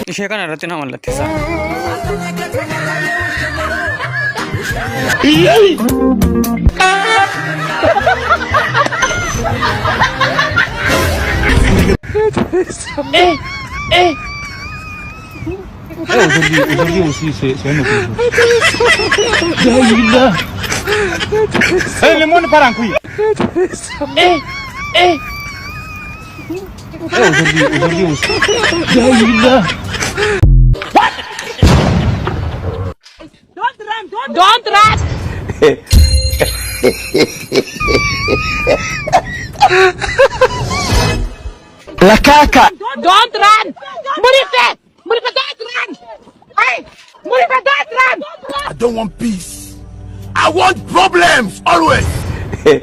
Ishe kana ratina mallattisa. Aujourd'hui aussi, c'est un autre jour. Le monde part en couille. Aujourd'hui aussi. Don't run! La caca! Don't run! Murife! Murife, don't run! Hey! Murife, don't run! I don't want peace. I want problems always. Oui.